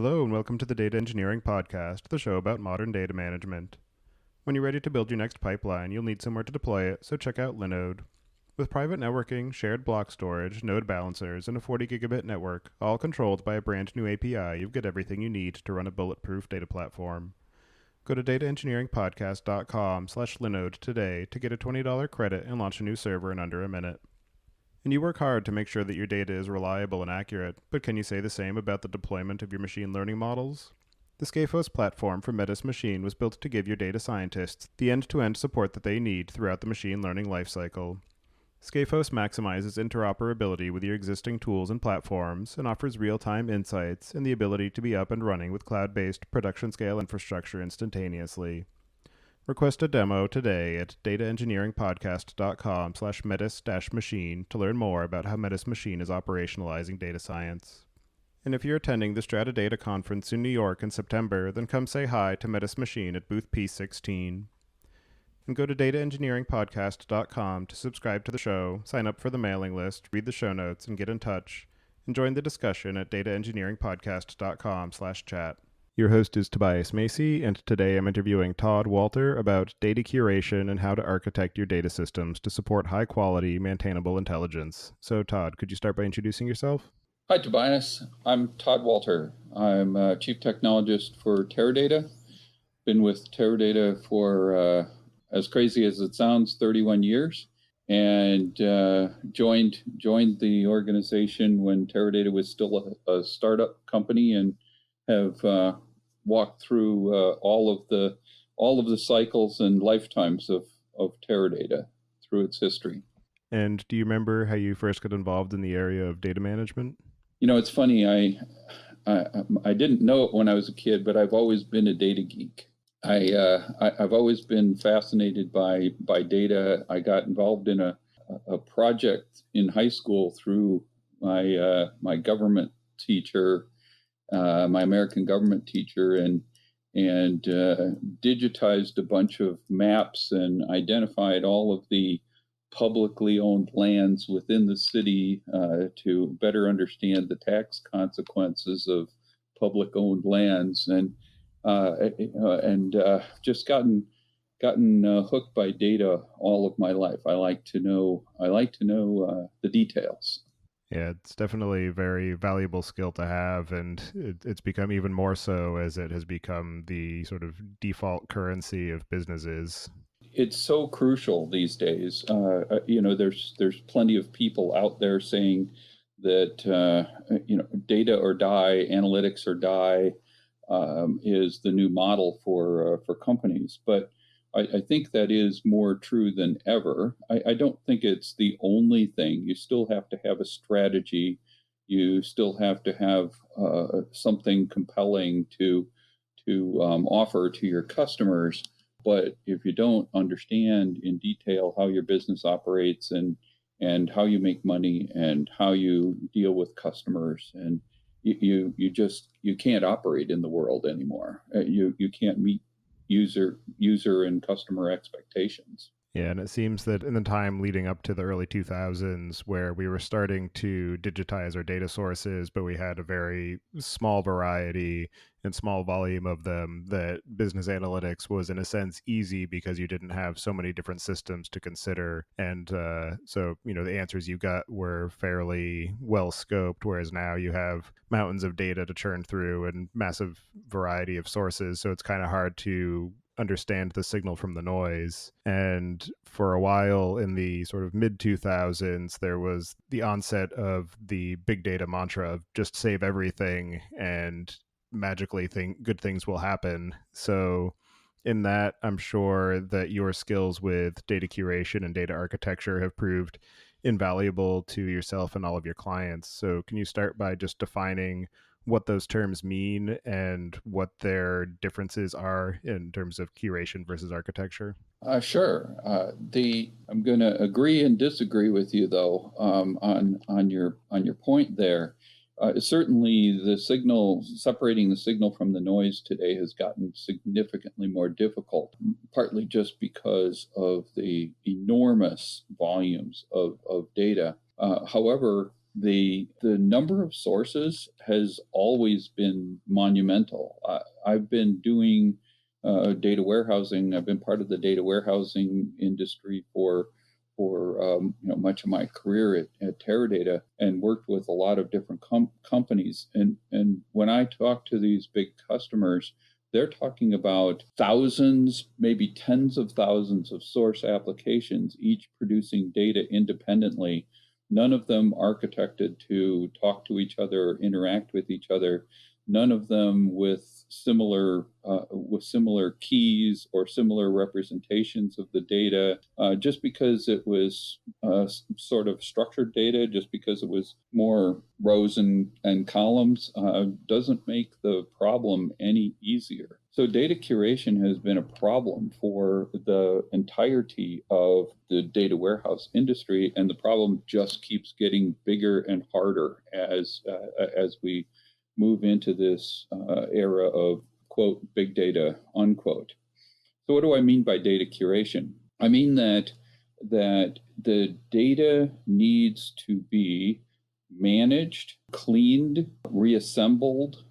Hello and welcome to the Data Engineering Podcast, the show about modern data management. When you're ready to build your next pipeline, you'll need somewhere to deploy it, so check out Linode. With private networking, shared block storage, node balancers, and a 40 gigabit network, all controlled by a brand new API, you've got everything you need to run a bulletproof data platform. Go to dataengineeringpodcast.com/Linode today to get a $20 credit and launch a new server in under a minute. And you work hard to make sure that your data is reliable and accurate, but can you say the same about the deployment of your machine learning models? The Scafos platform from Metis Machine was built to give your data scientists the end-to-end support that they need throughout the machine learning lifecycle. Scafos maximizes interoperability with your existing tools and platforms and offers real-time insights and the ability to be up and running with cloud-based production-scale infrastructure instantaneously. Request a demo today at dataengineeringpodcast.com/metis-machine to learn more about how Metis Machine is operationalizing data science. And if you're attending the Strata Data Conference in New York in September, then come say hi to Metis Machine at booth P16. And go to dataengineeringpodcast.com to subscribe to the show, sign up for the mailing list, read the show notes, and get in touch. And join the discussion at dataengineeringpodcast.com/chat. Your host is Tobias Macy, and today I'm interviewing Todd Walter about data curation and how to architect your data systems to support high-quality, maintainable intelligence. So, Todd, could you start by introducing yourself? Hi, Tobias. I'm Todd Walter. I'm Chief Technologist for Teradata. Been with Teradata for, as crazy as it sounds, 31 years, and joined the organization when Teradata was still a startup company, and have walked through all of the cycles and lifetimes of Teradata through its history. And do you remember how you first got involved in the area of data management? You know, it's funny. I didn't know it when I was a kid, but I've always been a data geek. I've always been fascinated by data. I got involved in a project in high school through my government teacher. My American government teacher, and digitized a bunch of maps and identified all of the publicly owned lands within the city to better understand the tax consequences of public owned lands, and just gotten hooked by data all of my life. I like to know the details. Yeah, it's definitely a very valuable skill to have, and it's become even more so as it has become the sort of default currency of businesses. It's so crucial these days. There's plenty of people out there saying that data or die, analytics or die, is the new model for companies, but I think that is more true than ever. I don't think it's the only thing. You still have to have a strategy. You still have to have something compelling to offer to your customers. But if you don't understand in detail how your business operates and how you make money and how you deal with customers, and you can't operate in the world anymore. You can't meet user and customer expectations. Yeah, and it seems that in the time leading up to the early 2000s, where we were starting to digitize our data sources, but we had a very small variety and small volume of them, that business analytics was in a sense easy because you didn't have so many different systems to consider. And so the answers you got were fairly well scoped, whereas now you have mountains of data to churn through and massive variety of sources. So it's kind of hard to understand the signal from the noise. And for a while in the sort of mid 2000s, there was the onset of the big data mantra of just save everything and magically good things will happen. So in that, I'm sure that your skills with data curation and data architecture have proved invaluable to yourself and all of your clients. So can you start by just defining what those terms mean and what their differences are in terms of curation versus architecture? Sure. I'm going to agree and disagree with you, though, on your point there. Certainly, separating the signal from the noise today has gotten significantly more difficult, partly just because of the enormous volumes of data. However, The number of sources has always been monumental. I've been doing data warehousing. I've been part of the data warehousing industry for much of my career at Teradata, and worked with a lot of different companies. And when I talk to these big customers, they're talking about thousands, maybe tens of thousands of source applications, each producing data independently, none of them architected to talk to each other or interact with each other, none of them with similar keys or similar representations of the data. Just because it was sort of structured data, just because it was more rows and columns, doesn't make the problem any easier. So data curation has been a problem for the entirety of the data warehouse industry, and the problem just keeps getting bigger and harder as we move into this era of, quote, big data, unquote. So what do I mean by data curation? I mean that the data needs to be managed, cleaned, reassembled,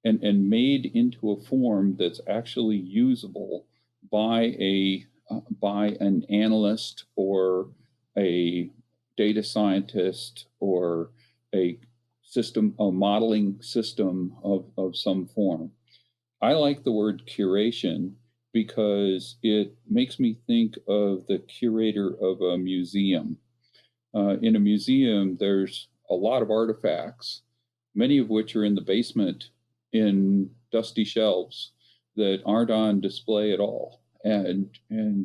and made into a form that's actually usable by an analyst or a data scientist or a modeling system of some form. I like the word curation because it makes me think of the curator of a museum. In a museum, there's a lot of artifacts, many of which are in the basement in dusty shelves that aren't on display at all. And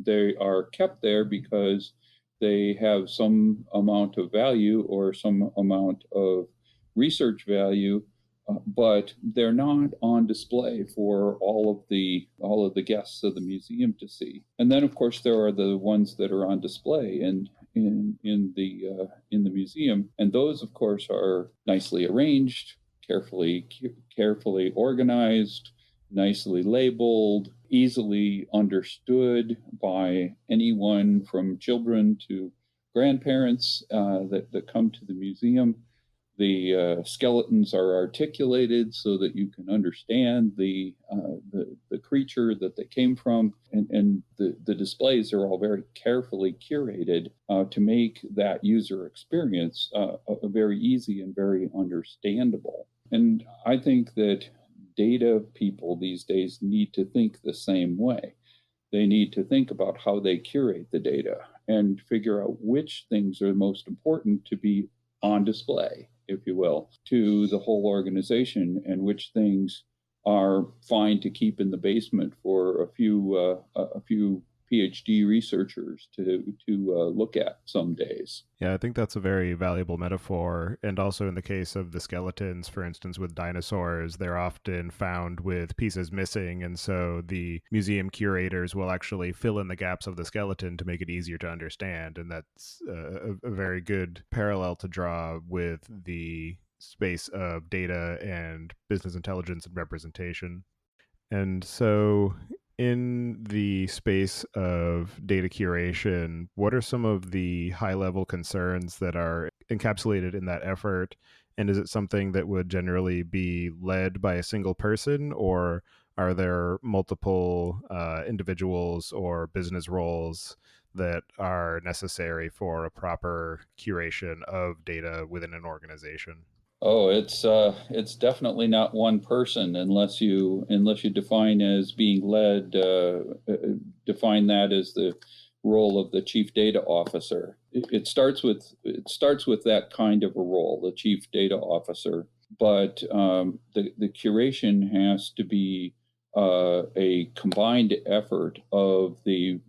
they are kept there because they have some amount of value or some amount of research value, but they're not on display for all of the guests of the museum to see. And then, of course, there are the ones that are on display in the museum, and those, of course, are nicely arranged, carefully organized, nicely labeled, easily understood by anyone from children to grandparents that come to the museum. The skeletons are articulated so that you can understand the creature that they came from, and the displays are all very carefully curated to make that user experience very easy and very understandable. And I think that data people these days need to think the same way. They need to think about how they curate the data and figure out which things are most important to be on display, if you will, to the whole organization, and which things are fine to keep in the basement for a few PhD researchers to look at some days. Yeah, I think that's a very valuable metaphor. And also in the case of the skeletons, for instance, with dinosaurs, they're often found with pieces missing. And so the museum curators will actually fill in the gaps of the skeleton to make it easier to understand. And that's a very good parallel to draw with the space of data and business intelligence and representation. And so, in the space of data curation, what are some of the high level concerns that are encapsulated in that effort? And is it something that would generally be led by a single person, or are there multiple individuals or business roles that are necessary for a proper curation of data within an organization? Oh, it's definitely not one person unless you define as being led, define that as the role of the chief data officer. It starts with that kind of a role, the chief data officer. But the curation has to be a combined effort of the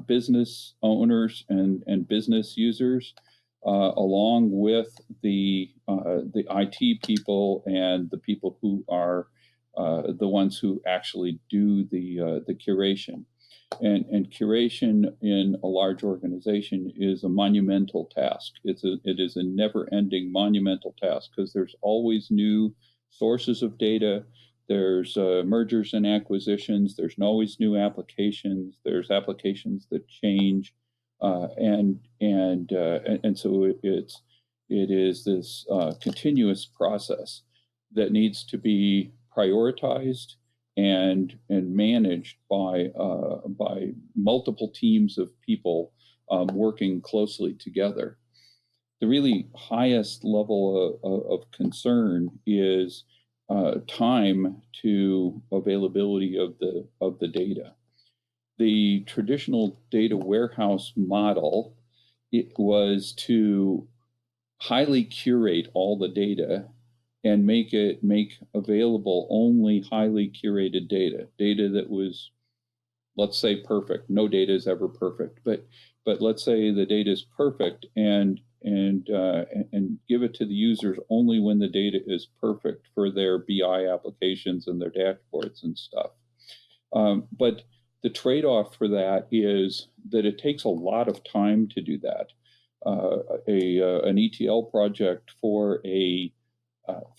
business owners and business users, along with the IT people and the people who are the ones who actually do the curation. And curation in a large organization is a monumental task. It is a never-ending monumental task because there's always new sources of data. There's mergers and acquisitions. There's always new applications. There's applications that change, and so It is this continuous process that needs to be prioritized and managed by multiple teams of people working closely together. The really highest level of concern is time to availability of the data. The traditional data warehouse model, it was to highly curate all the data and make available only highly curated data that was, let's say, perfect. No data is ever perfect, but let's say the data is perfect, and give it to the users only when the data is perfect for their BI applications and their dashboards and stuff. But the trade-off for that is that it takes a lot of time to do that. An ETL project for a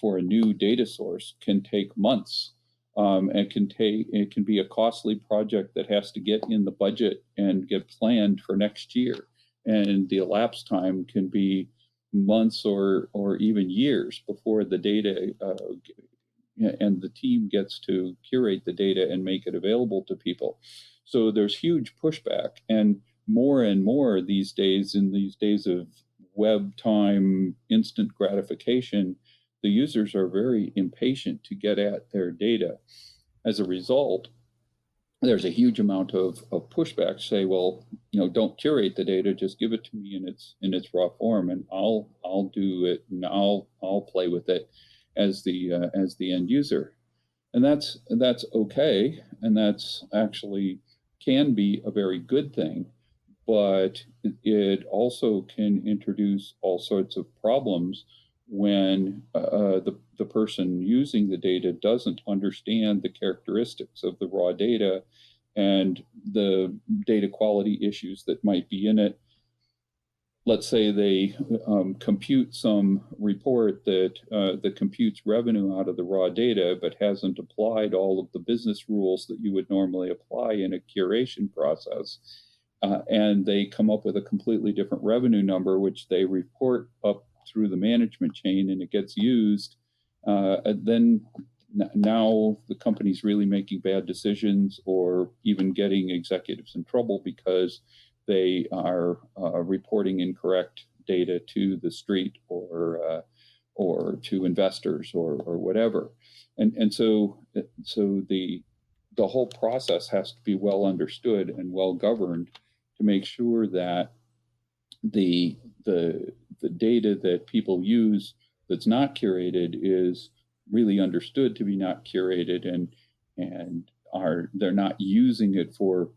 new data source can take months. It can be a costly project that has to get in the budget and get planned for next year, and the elapsed time can be months or even years before the data and the team gets to curate the data and make it available to people. So there's huge pushback, and more these days, in these days of web time, instant gratification, the users are very impatient to get at their data. As a result, there's a huge amount of pushback. Say, well, don't curate the data, just give it to me in its raw form, and I'll do it, and I'll play with it as the end user. And that's okay, and that's actually can be a very good thing, but it also can introduce all sorts of problems when the person using the data doesn't understand the characteristics of the raw data and the data quality issues that might be in it. Let's say they compute some report that computes revenue out of the raw data, but hasn't applied all of the business rules that you would normally apply in a curation process. And they come up with a completely different revenue number, which they report up through the management chain, and it gets used. Then now the company's really making bad decisions, or even getting executives in trouble because they are reporting incorrect data to the street or to investors or whatever. And so the whole process has to be well understood and well governed to make sure that the data that people use that's not curated is really understood to be not curated, and they're not using it for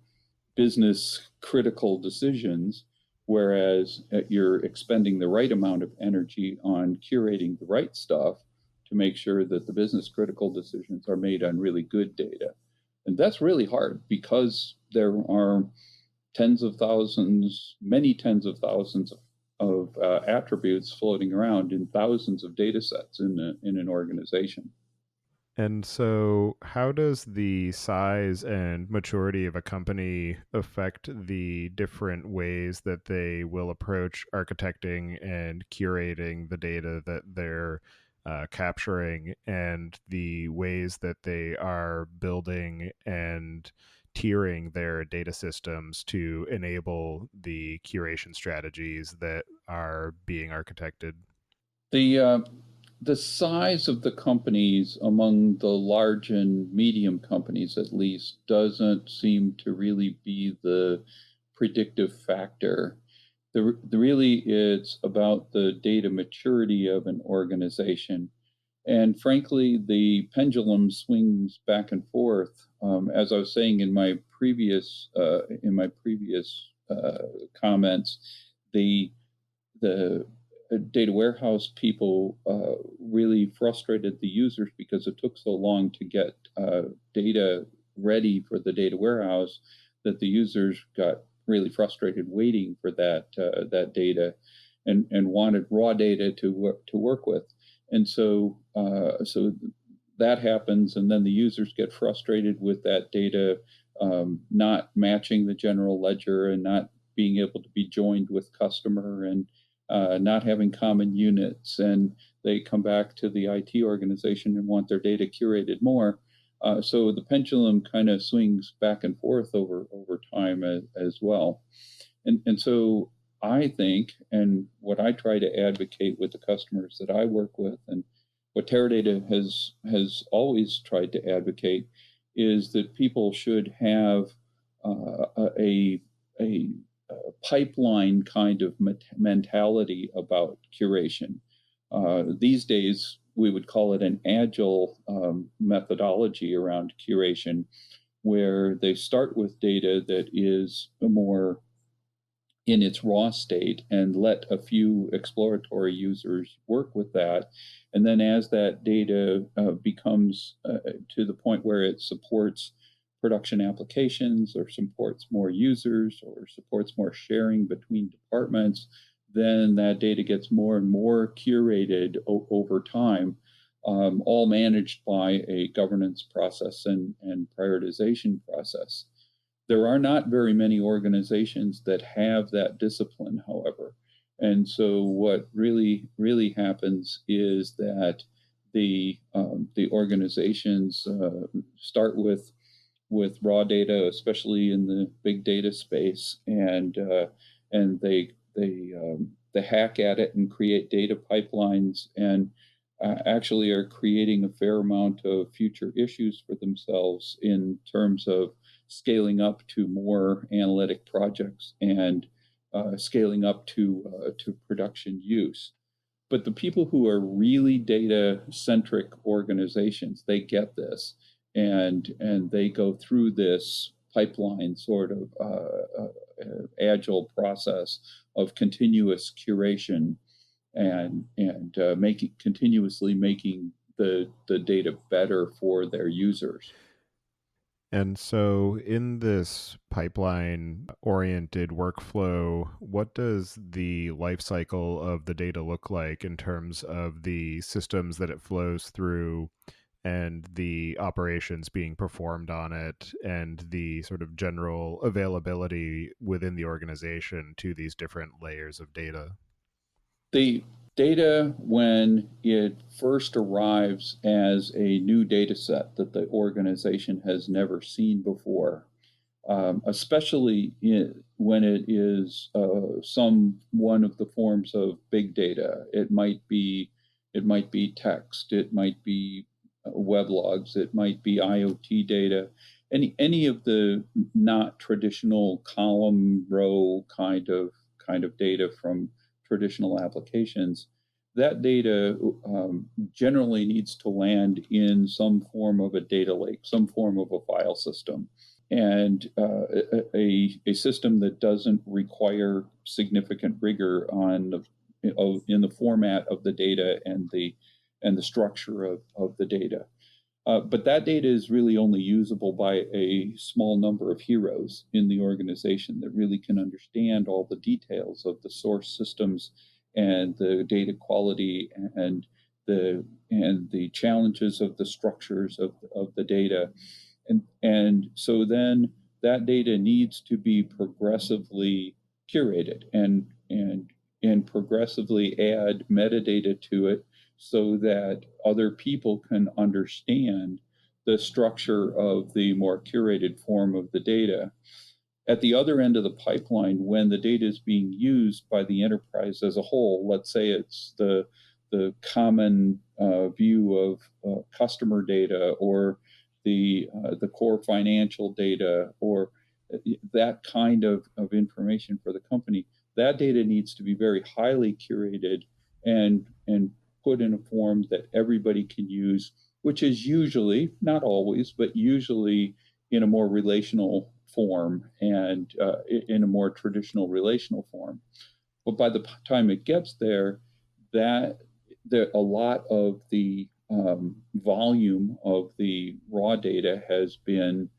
business critical decisions, whereas you're expending the right amount of energy on curating the right stuff to make sure that the business critical decisions are made on really good data. And that's really hard because there are many tens of thousands of attributes floating around in thousands of data sets in an organization. And so, how does the size and maturity of a company affect the different ways that they will approach architecting and curating the data that they're capturing, and the ways that they are building and tiering their data systems to enable the curation strategies that are being architected? The size of the companies among the large and medium companies, at least, doesn't seem to really be the predictive factor. Really, it's about the data maturity of an organization. And frankly, the pendulum swings back and forth. As I was saying in my previous comments, the data warehouse people really frustrated the users because it took so long to get data ready for the data warehouse that the users got really frustrated waiting for that data, and wanted raw data to work with. And so that happens, and then the users get frustrated with that data not matching the general ledger and not being able to be joined with customer, not having common units, and they come back to the IT organization and want their data curated more. So the pendulum kind of swings back and forth over time as well. And so I think, and what I try to advocate with the customers that I work with, and what Teradata has always tried to advocate, is that people should have a, a pipeline kind of mentality about curation. These days, we would call it an agile methodology around curation, where they start with data that is more in its raw state and let a few exploratory users work with that. And then as that data becomes to the point where it supports production applications or supports more users or supports more sharing between departments, then that data gets more and more curated over time, all managed by a governance process and prioritization process. There are not very many organizations that have that discipline, however. And so what really happens is that the organizations start with raw data, especially in the big data space, and they hack at it and create data pipelines, and actually are creating a fair amount of future issues for themselves in terms of scaling up to more analytic projects and scaling up to production use. But the people who are really data centric organizations, they get this, and they go through this pipeline sort of agile process of continuous curation and continuously making the data better for their users. And so, in this pipeline oriented workflow, what does the life cycle of the data look like in terms of the systems that it flows through and the operations being performed on it and the sort of general availability within the organization to these different layers of data? The data, when it first arrives as a new data set that the organization has never seen before, especially when it is some one of the forms of big data. It might be text, it might be web logs, it might be IoT data, any of the not traditional column row kind of data from traditional applications. That data generally needs to land in some form of a data lake, some form of a file system, and a system that doesn't require significant rigor in the format of the data and the structure of the data. But that data is really only usable by a small number of heroes in the organization that really can understand all the details of the source systems and the data quality and the challenges of the structures of the data. And so then that data needs to be progressively curated and progressively add metadata to it so that other people can understand the structure of the more curated form of the data. At the other end of the pipeline, when the data is being used by the enterprise as a whole, let's say it's the common view of customer data or the core financial data or that kind of information for the company, that data needs to be very highly curated and put in a form that everybody can use, which is usually, not always, but usually in a more relational form and in a more traditional relational form. But by the time it gets there, a lot of the volume of the raw data has been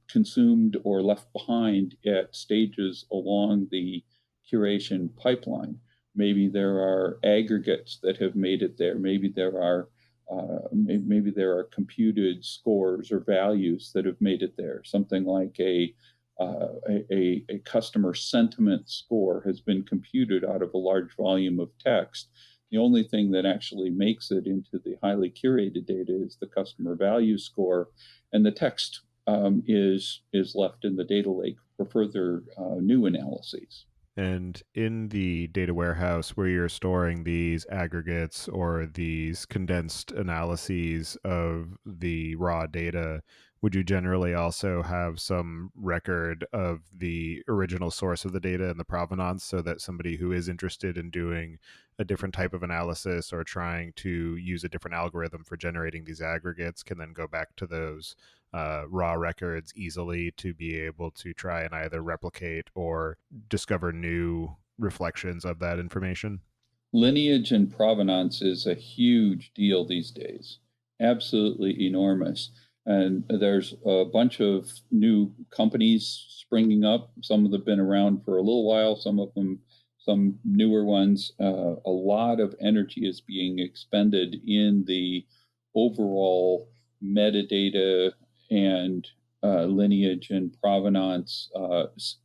consumed or left behind at stages along the curation pipeline. Maybe there are aggregates that have made it there. Maybe there are computed scores or values that have made it there. Something like a a customer sentiment score has been computed out of a large volume of text. The only thing that actually makes it into the highly curated data is the customer value score, and the text is left in the data lake for further new analyses. And in the data warehouse where you're storing these aggregates or these condensed analyses of the raw data, would you generally also have some record of the original source of the data and the provenance so that somebody who is interested in doing a different type of analysis or trying to use a different algorithm for generating these aggregates can then go back to those raw records easily to be able to try and either replicate or discover new reflections of that information? Lineage and provenance is a huge deal these days, absolutely enormous. And there's a bunch of new companies springing up. Some of them have been around for a little while, some of them, some newer ones. A lot of energy is being expended in the overall metadata and lineage and provenance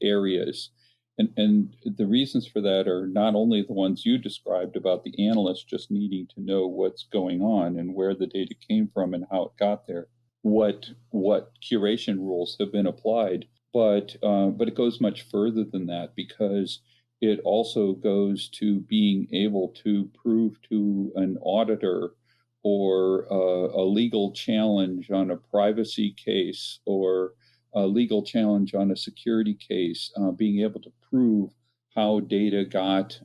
areas. And the reasons for that are not only the ones you described about the analyst just needing to know what's going on and where the data came from and how it got there, what curation rules have been applied, but it goes much further than that, because it also goes to being able to prove to an auditor or a legal challenge on a privacy case or a legal challenge on a security case, being able to prove how data got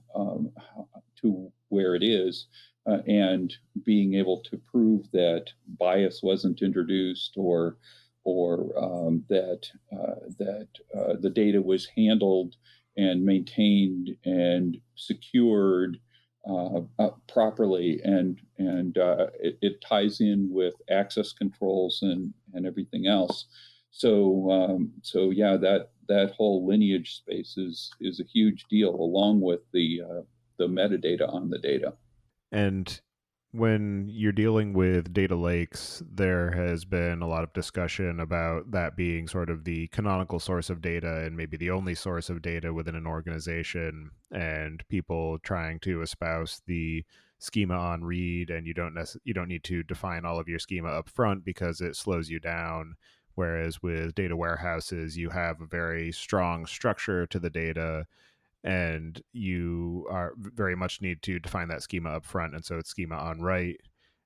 to where it is, and being able to prove that bias wasn't introduced, or that the data was handled and maintained and secured properly, and it ties in with access controls and everything else. So yeah, that whole lineage space is a huge deal, along with the metadata on the data. And when you're dealing with data lakes, there has been a lot of discussion about that being sort of the canonical source of data and maybe the only source of data within an organization, and people trying to espouse the schema on read, and you don't need to define all of your schema up front because it slows you down. Whereas with data warehouses, you have a very strong structure to the data, and you are very much need to define that schema up front, and so it's schema on write.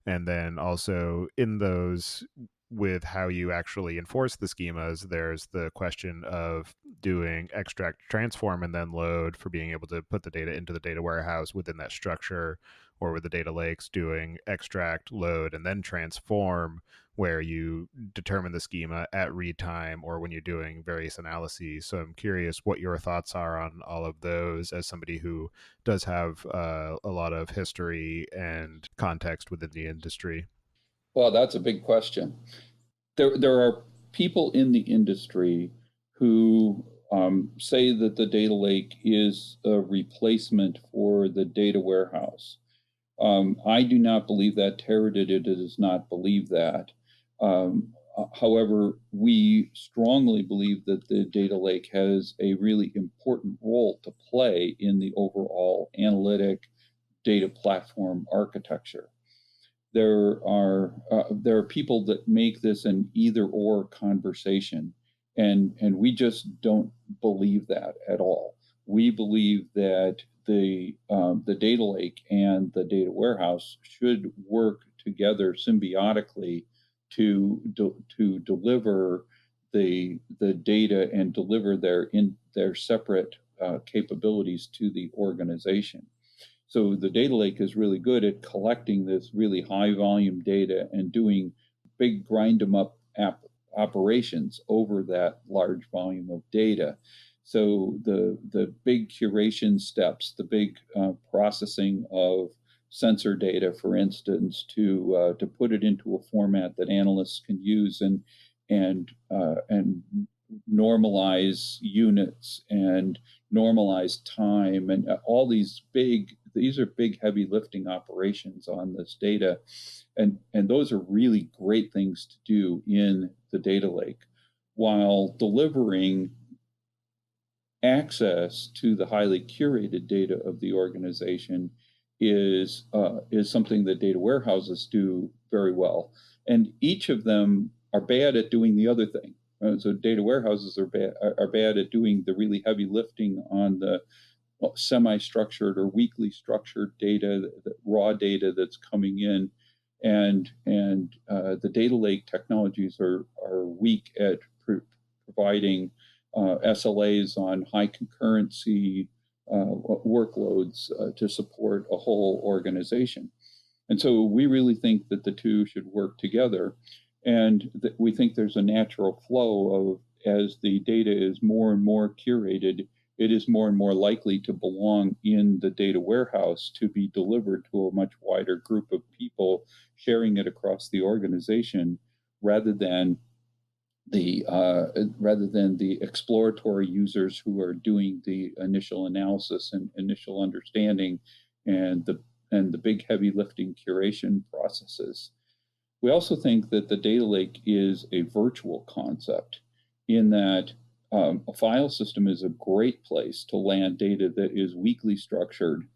And then also in those, with how you actually enforce the schemas, there's the question of doing extract, transform, and then load for being able to put the data into the data warehouse within that structure, or with the data lakes doing extract, load, and then transform, where you determine the schema at read time or when you're doing various analyses. So I'm curious what your thoughts are on all of those as somebody who does have a lot of history and context within the industry. Well, that's a big question. There are people in the industry who say that the data lake is a replacement for the data warehouse. I do not believe that. Teradata does not believe that. However, we strongly believe that the data lake has a really important role to play in the overall analytic data platform architecture. There are people that make this an either or conversation, and we just don't believe that at all. We believe that the data lake and the data warehouse should work together symbiotically to deliver the data and deliver their separate capabilities to the organization. So the data lake is really good at collecting this really high volume data and doing big grind them up operations over that large volume of data. So the big curation steps, the big processing of sensor data, for instance, to put it into a format that analysts can use and normalize units and normalize time, and all these are big heavy lifting operations on this data, and those are really great things to do in the data lake, while delivering access to the highly curated data of the organization is something that data warehouses do very well, and each of them are bad at doing the other thing. So data warehouses are bad at doing the really heavy lifting on the semi-structured or weakly structured data, the raw data that's coming in, and the data lake technologies are weak at providing SLAs on high concurrency workloads to support a whole organization. And so we really think that the two should work together. And we think there's a natural flow of, as the data is more and more curated, it is more and more likely to belong in the data warehouse to be delivered to a much wider group of people sharing it across the organization rather than the exploratory users who are doing the initial analysis and initial understanding and the big heavy lifting curation processes. We also think that the data lake is a virtual concept in that a file system is a great place to land data that is weakly structured.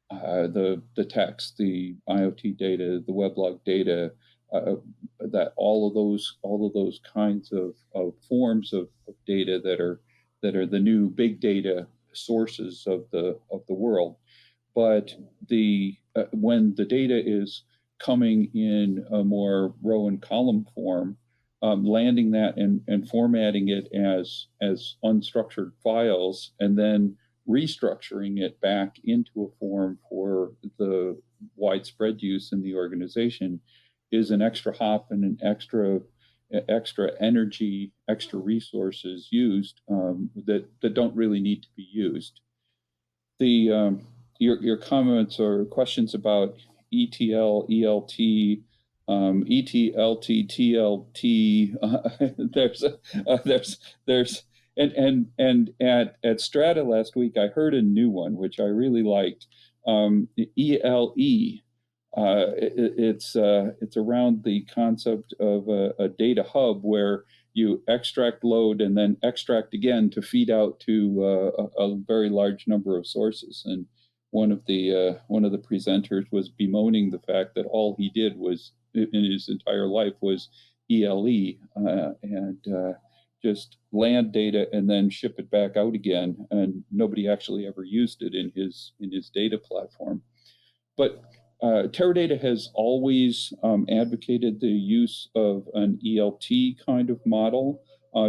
The text, the IoT data, the weblog data, that all of those kinds of forms of data that are the new big data sources of the world. But when the data is coming in a more row and column form, landing that and formatting it as unstructured files, and then restructuring it back into a form for the widespread use in the organization is an extra hop and an extra energy, extra resources used that don't really need to be used. Your comments or questions about ETL, ELT, ETLT, TLT. There's and at Strata last week, I heard a new one which I really liked. ELE. It's around the concept of a data hub where you extract, load, and then extract again to feed out to a very large number of sources. And one of the presenters was bemoaning the fact that all he did was in his entire life was ELE and just land data and then ship it back out again, and nobody actually ever used it in his data platform. But Teradata has always advocated the use of an ELT kind of model,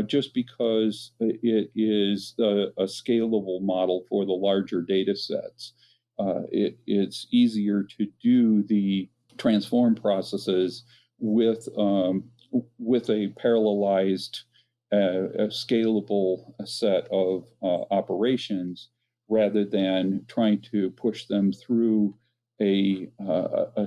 just because it is a scalable model for the larger data sets. It's easier to do the transform processes with a parallelized, a scalable set of operations rather than trying to push them through a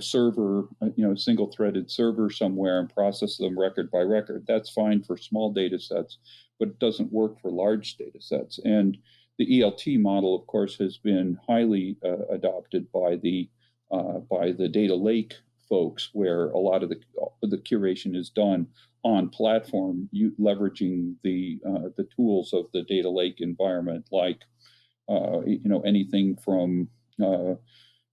server, single-threaded server somewhere and process them record by record. That's fine for small data sets, but it doesn't work for large data sets. And the ELT model, of course, has been highly adopted by the data lake folks, where a lot of the curation is done on platform, leveraging the tools of the data lake environment, like anything from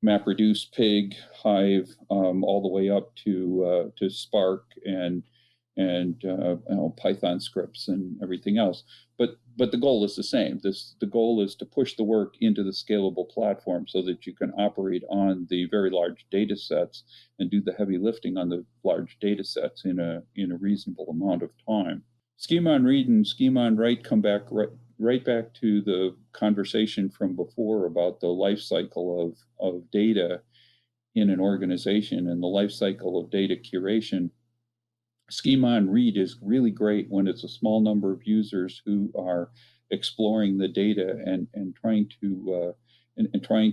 MapReduce, Pig, Hive, all the way up to Spark and Python scripts and everything else. But the goal is the same. The goal is to push the work into the scalable platform so that you can operate on the very large data sets and do the heavy lifting on the large data sets in a reasonable amount of time. Schema on read and schema on write come back right back to the conversation from before about the life cycle of data in an organization and the life cycle of data curation. Schema on read is really great when it's a small number of users who are exploring the data and trying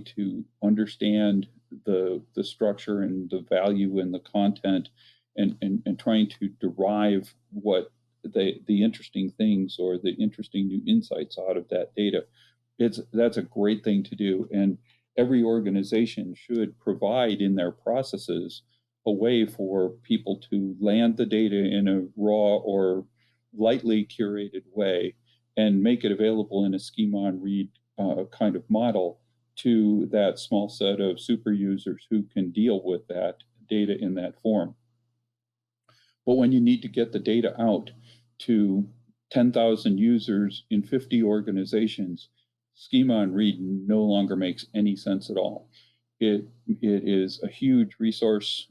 to understand the structure and the value and the content and trying to derive what the interesting things or the interesting new insights out of that data. That's a great thing to do, and every organization should provide in their processes a way for people to land the data in a raw or lightly curated way and make it available in a schema-on-read kind of model to that small set of super users who can deal with that data in that form. But when you need to get the data out to 10,000 users in 50 organizations, schema-on-read no longer makes any sense at all. It is a huge resource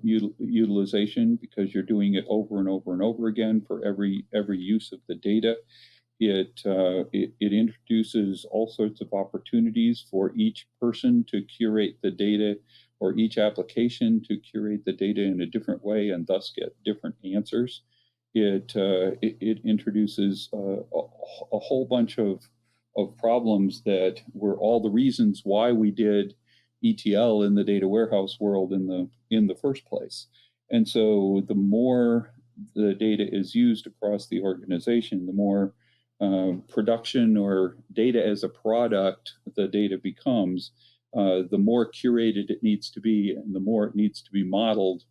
utilization because you're doing it over and over and over again for every use of the data. It introduces all sorts of opportunities for each person to curate the data, or each application to curate the data in a different way and thus get different answers. It introduces a whole bunch of problems that were all the reasons why we did ETL in the data warehouse world in the first place. And so the more the data is used across the organization, the more production or data as a product the data becomes, the more curated it needs to be, and the more it needs to be modeled,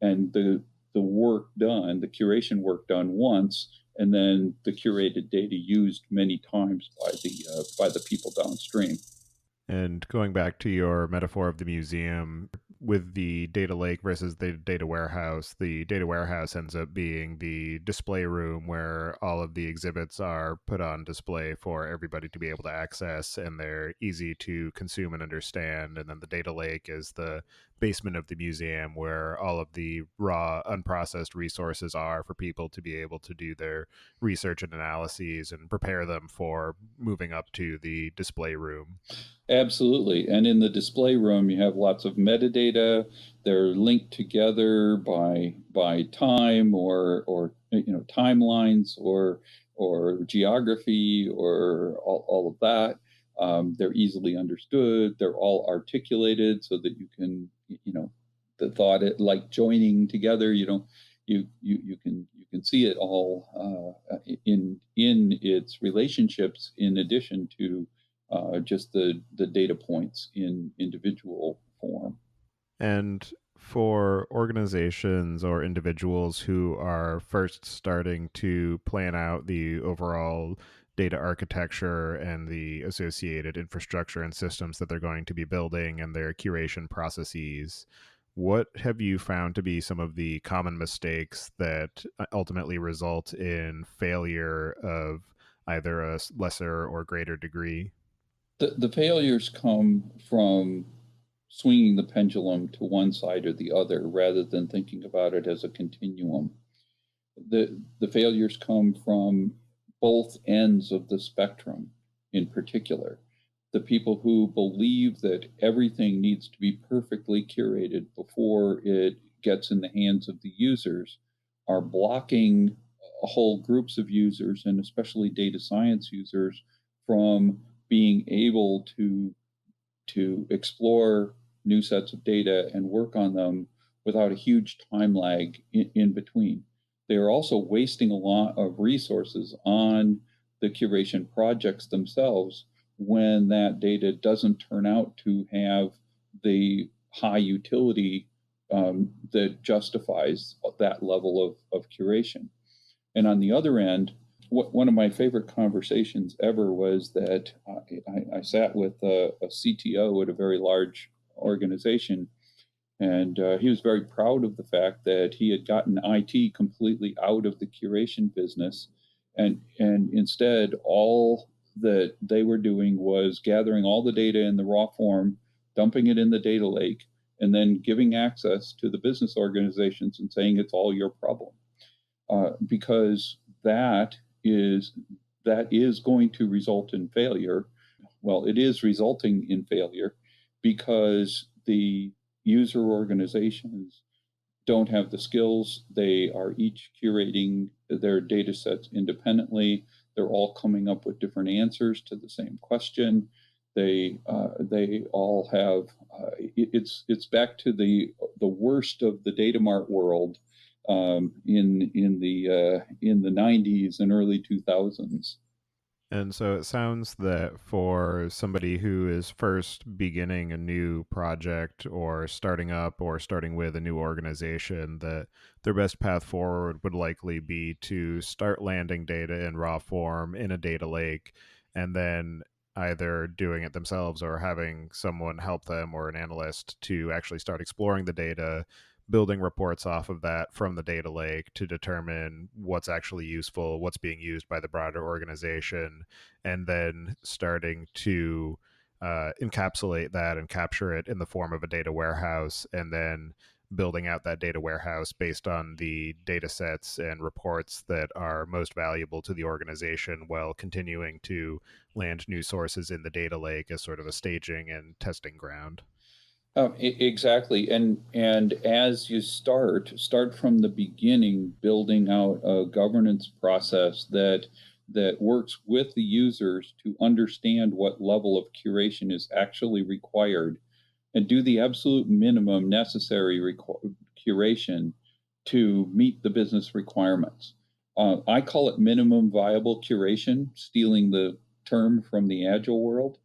and the work done, the curation work done once, and then the curated data used many times by the people downstream. And going back to your metaphor of the museum, with the data lake versus the data warehouse ends up being the display room where all of the exhibits are put on display for everybody to be able to access, and they're easy to consume and understand. And then the data lake is the basement of the museum where all of the raw, unprocessed resources are for people to be able to do their research and analyses and prepare them for moving up to the display room. Absolutely. And in the display room, you have lots of metadata. They're linked together by time or timelines or geography or all of that. They're easily understood. They're all articulated so that you can, the thought it like joining together. You can see it all in its relationships, in addition to just the data points in individual form. And for organizations or individuals who are first starting to plan out the overall data architecture and the associated infrastructure and systems that they're going to be building and their curation processes, what have you found to be some of the common mistakes that ultimately result in failure of either a lesser or greater degree? The failures come from swinging the pendulum to one side or the other rather than thinking about it as a continuum. The failures come from both ends of the spectrum in particular. The people who believe that everything needs to be perfectly curated before it gets in the hands of the users are blocking whole groups of users, and especially data science users, from being able to explore new sets of data and work on them without a huge time lag in between. They are also wasting a lot of resources on the curation projects themselves when that data doesn't turn out to have the high utility that justifies that level of curation. And on the other end, one of my favorite conversations ever was that I sat with a CTO at a very large organization, and he was very proud of the fact that he had gotten IT completely out of the curation business, and instead all that they were doing was gathering all the data in the raw form, dumping it in the data lake, and then giving access to the business organizations and saying it's all your problem, because that is going to result in failure. Well, it is resulting in failure because the user organizations don't have the skills. They are each curating their data sets independently. They're all coming up with different answers to the same question. They all have it's back to the worst of the data mart world in the 90s and early 2000s. And so it sounds that for somebody who is first beginning a new project or starting up or starting with a new organization, that their best path forward would likely be to start landing data in raw form in a data lake and then either doing it themselves or having someone help them or an analyst to actually start exploring the data, building reports off of that from the data lake to determine what's actually useful, what's being used by the broader organization, and then starting to encapsulate that and capture it in the form of a data warehouse, and then building out that data warehouse based on the data sets and reports that are most valuable to the organization while continuing to land new sources in the data lake as sort of a staging and testing ground. Exactly, and as you start from the beginning, building out a governance process that works with the users to understand what level of curation is actually required, and do the absolute minimum necessary curation to meet the business requirements. I call it minimum viable curation, stealing the term from the agile world.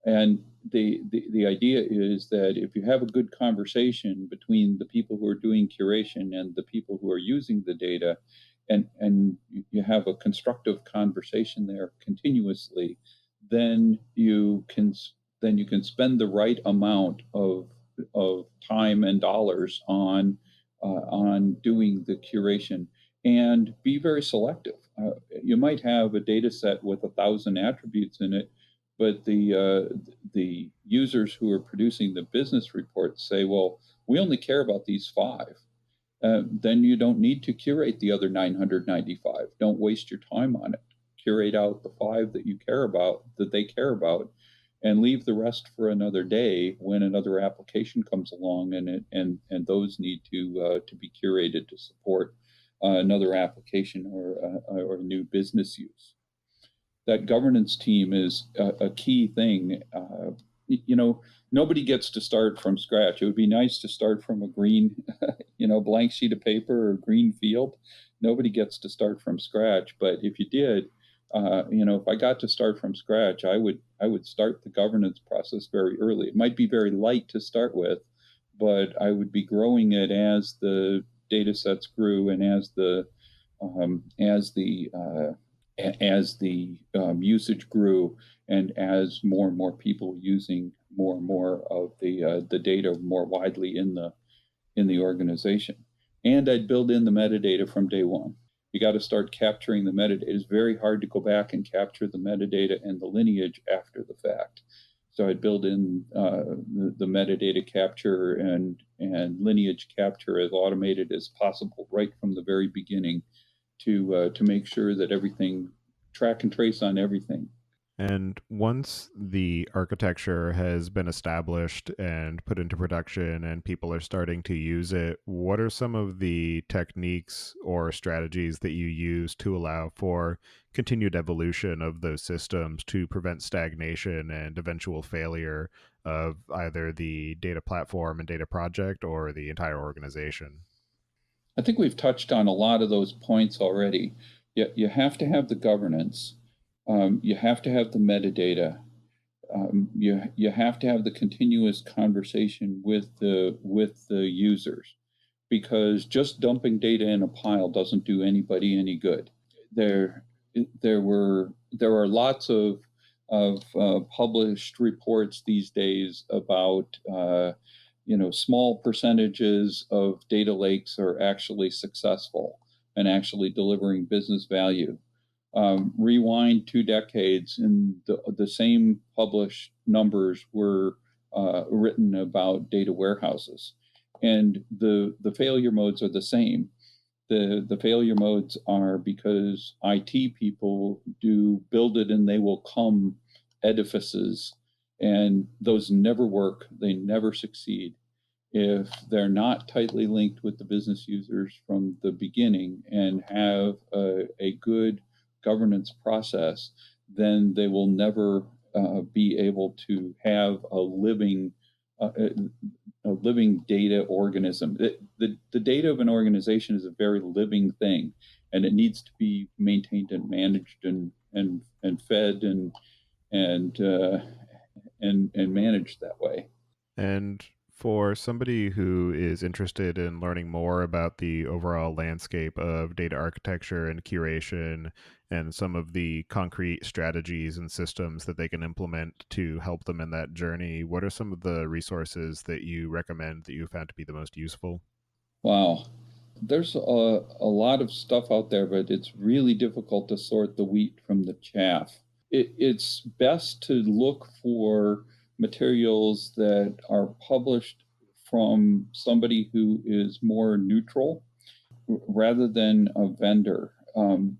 And the idea is that if you have a good conversation between the people who are doing curation and the people who are using the data, and you have a constructive conversation there continuously, then you can spend the right amount of time and dollars on doing the curation and be very selective. You might have a data set with 1,000 attributes in it, but the users who are producing the business reports say, well, we only care about these five. Then you don't need to curate the other 995. Don't waste your time on it. Curate out the five that you care about, that they care about, and leave the rest for another day when another application comes along, and those need to be curated to support another application or a new business use. That governance team is a key thing. Nobody gets to start from scratch. It would be nice to start from a green, blank sheet of paper or green field. Nobody gets to start from scratch. But if you did, if I got to start from scratch, I would start the governance process very early. It might be very light to start with, but I would be growing it as the data sets grew and as the usage grew, and as more and more people using more and more of the data more widely in the organization. And I'd build in the metadata from day one. You got to start capturing the metadata. It's very hard to go back and capture the metadata and the lineage after the fact. So I'd build in the metadata capture and lineage capture as automated as possible right from the very beginning, to make sure that everything track and trace on everything. And once the architecture has been established and put into production and people are starting to use it, what are some of the techniques or strategies that you use to allow for continued evolution of those systems to prevent stagnation and eventual failure of either the data platform and data project or the entire organization? I think we've touched on a lot of those points already. You have to have the governance. You have to have the metadata. You have to have the continuous conversation with the users, because just dumping data in a pile doesn't do anybody any good. There are lots of published reports these days about small percentages of data lakes are actually successful and actually delivering business value. Rewind 2 decades, and the same published numbers were written about data warehouses, and the failure modes are the same. The failure modes are because IT people do build it and they will come edifices, and those never work. They never succeed if they're not tightly linked with the business users from the beginning and have a good governance process. Then they will never be able to have a living data organism. The data of an organization is a very living thing, and it needs to be maintained and managed and fed and and managed that way. And for somebody who is interested in learning more about the overall landscape of data architecture and curation and some of the concrete strategies and systems that they can implement to help them in that journey, what are some of the resources that you recommend that you found to be the most useful? Wow. There's a lot of stuff out there, but it's really difficult to sort the wheat from the chaff. It's best to look for materials that are published from somebody who is more neutral rather than a vendor,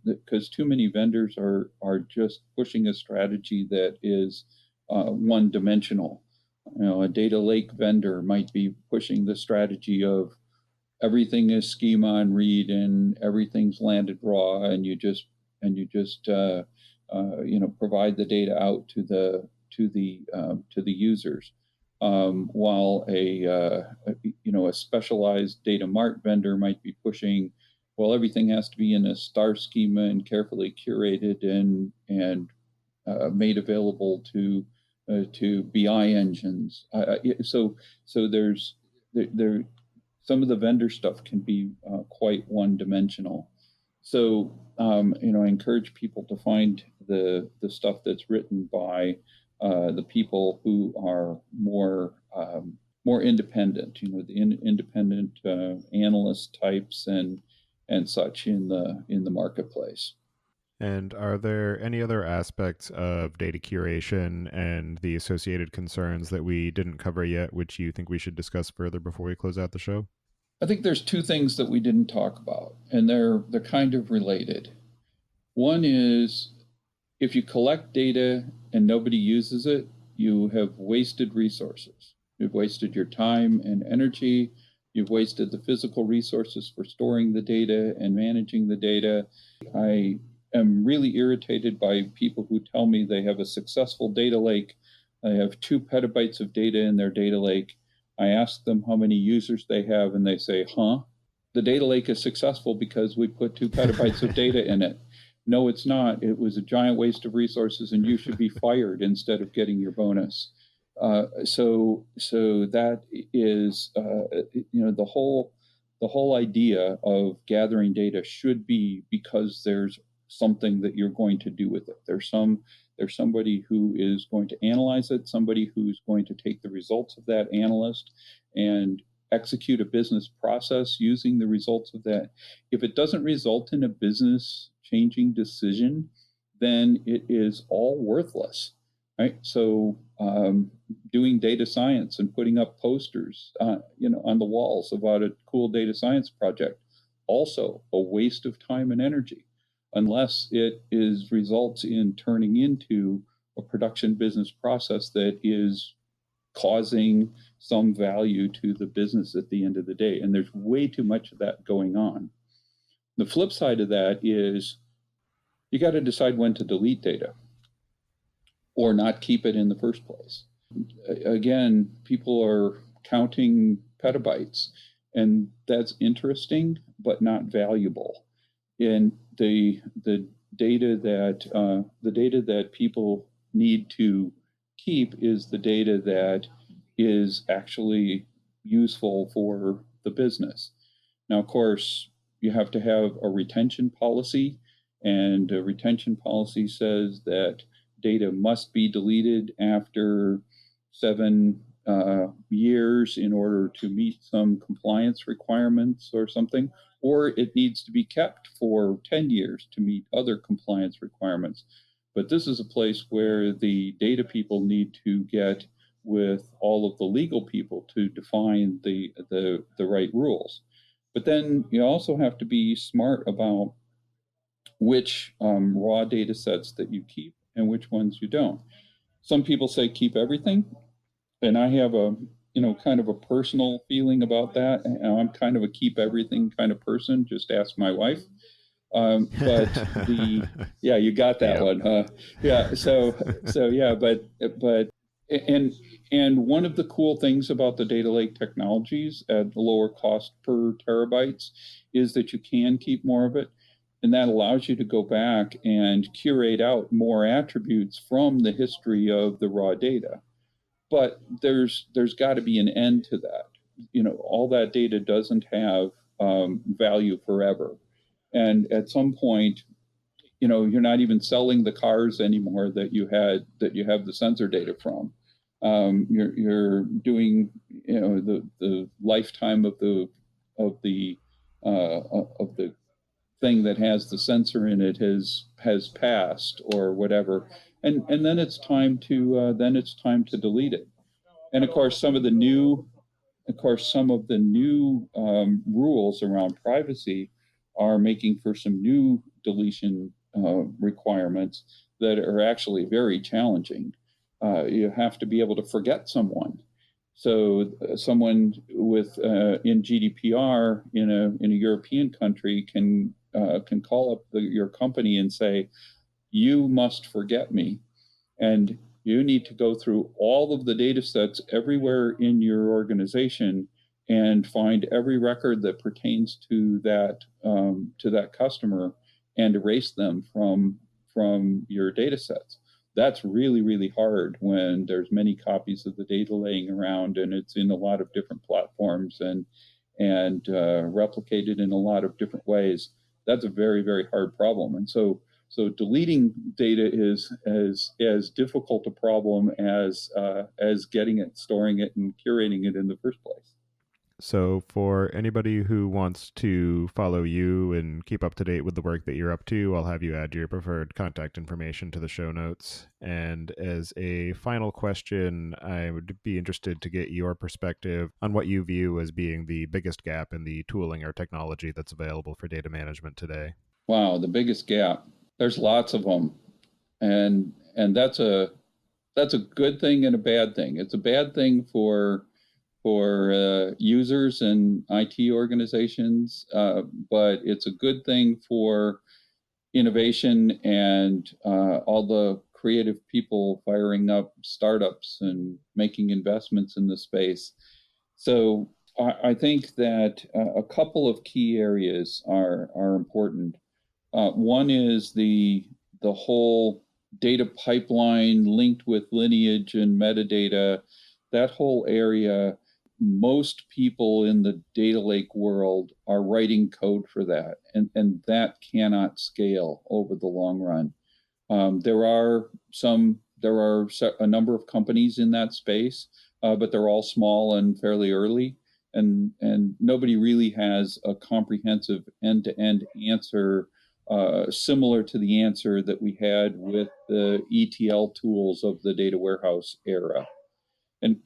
because too many vendors are just pushing a strategy that is one dimensional. You know, a data lake vendor might be pushing the strategy of everything is schema and read and everything's landed raw, and you just provide the data out to the users, while a specialized data mart vendor might be pushing, well, everything has to be in a star schema and carefully curated and made available to BI engines. So there some of the vendor stuff can be quite one-dimensional. So I encourage people to find the stuff that's written by the people who are more independent. You know, the independent analyst types and such in the marketplace. And are there any other aspects of data curation and the associated concerns that we didn't cover yet, which you think we should discuss further before we close out the show? I think there's two things that we didn't talk about, and they're kind of related. One is, if you collect data and nobody uses it, you have wasted resources. You've wasted your time and energy. You've wasted the physical resources for storing the data and managing the data. I am really irritated by people who tell me they have a successful data lake. They have 2 petabytes of data in their data lake. I ask them how many users they have, and they say, the data lake is successful because we put 2 petabytes of data in it. No, it's not. It was a giant waste of resources, and you should be fired instead of getting your bonus. So that is, the whole idea of gathering data should be because there's something that you're going to do with it. There's somebody who is going to analyze it, somebody who's going to take the results of that analyst and execute a business process using the results of that. If it doesn't result in a business changing decision, then it is all worthless, right? So doing data science and putting up posters, on the walls about a cool data science project, also a waste of time and energy, unless it results in turning into a production business process that is causing some value to the business at the end of the day. And there's way too much of that going on. The flip side of that is you got to decide when to delete data or not keep it in the first place. Again, people are counting petabytes, and that's interesting, but not valuable. And the data that people need to keep is the data that is actually useful for the business. Now, of course, you have to have a retention policy, and a retention policy says that data must be deleted after 7 years in order to meet some compliance requirements or something, or it needs to be kept for 10 years to meet other compliance requirements. But this is a place where the data people need to get with all of the legal people to define the right rules. But then you also have to be smart about which raw data sets that you keep and which ones you don't. Some people say keep everything, and I have a kind of a personal feeling about that. I'm kind of a keep everything kind of person. Just ask my wife. But you got that one, huh? Yeah. So yeah, but and one of the cool things about the data lake technologies at the lower cost per terabytes is that you can keep more of it. And that allows you to go back and curate out more attributes from the history of the raw data. But there's got to be an end to that. All that data doesn't have value forever. And at some point, you're not even selling the cars anymore that you have the sensor data from. You're doing, the lifetime of the of the thing that has the sensor in it has passed or whatever, and then it's time to delete it. And of course, some of the new rules around privacy are making for some new deletion requirements that are actually very challenging. You have to be able to forget someone. So someone in GDPR in a European country can call up your company and say, "You must forget me," and you need to go through all of the data sets everywhere in your organization and find every record that pertains to that customer and erase them from your data sets. That's really, really hard when there's many copies of the data laying around and it's in a lot of different platforms and replicated in a lot of different ways. That's a very, very hard problem. And so deleting data is as difficult a problem as getting it, storing it, and curating it in the first place. So, for anybody who wants to follow you and keep up to date with the work that you're up to, I'll have you add your preferred contact information to the show notes. And as a final question, I would be interested to get your perspective on what you view as being the biggest gap in the tooling or technology that's available for data management today. Wow, the biggest gap. There's lots of them, and that's a good thing and a bad thing. It's a bad thing for users and IT organizations, but it's a good thing for innovation and all the creative people firing up startups and making investments in the space. So I think that a couple of key areas are important. One is the whole data pipeline linked with lineage and metadata. That whole area, most people in the data lake world are writing code for that, and that cannot scale over the long run. There are a number of companies in that space, but they're all small and fairly early, and nobody really has a comprehensive end-to-end answer similar to the answer that we had with the ETL tools of the data warehouse era. And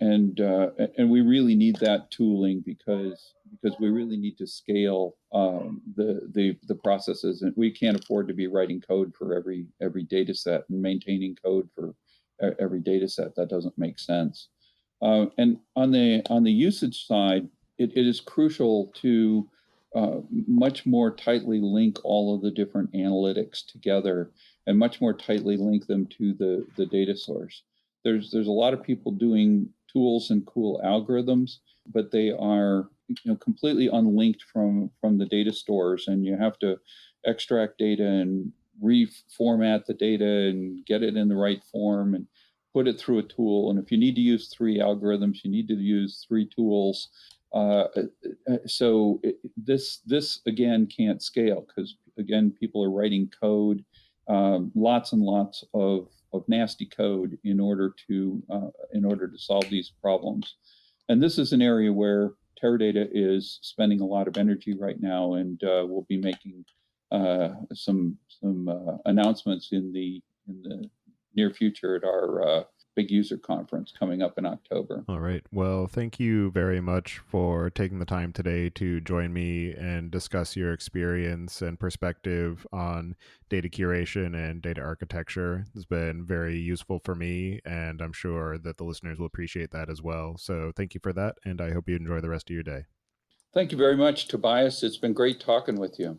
we really need that tooling because we really need to scale the processes, and we can't afford to be writing code for every data set and maintaining code for every data set. That doesn't make sense. And on the usage side, it is crucial to much more tightly link all of the different analytics together and much more tightly link them to the data source. There's a lot of people doing tools and cool algorithms, but they are completely unlinked from the data stores, and you have to extract data and reformat the data and get it in the right form and put it through a tool. And if you need to use 3 algorithms, you need to use 3 tools. So this again can't scale because again people are writing code, lots and lots of nasty code in order to solve these problems. And this is an area where Teradata is spending a lot of energy right now, and we'll be making some announcements in the near future at our big user conference coming up in October. All right. Well, thank you very much for taking the time today to join me and discuss your experience and perspective on data curation and data architecture. It's been very useful for me, and I'm sure that the listeners will appreciate that as well. So thank you for that, and I hope you enjoy the rest of your day. Thank you very much, Tobias. It's been great talking with you.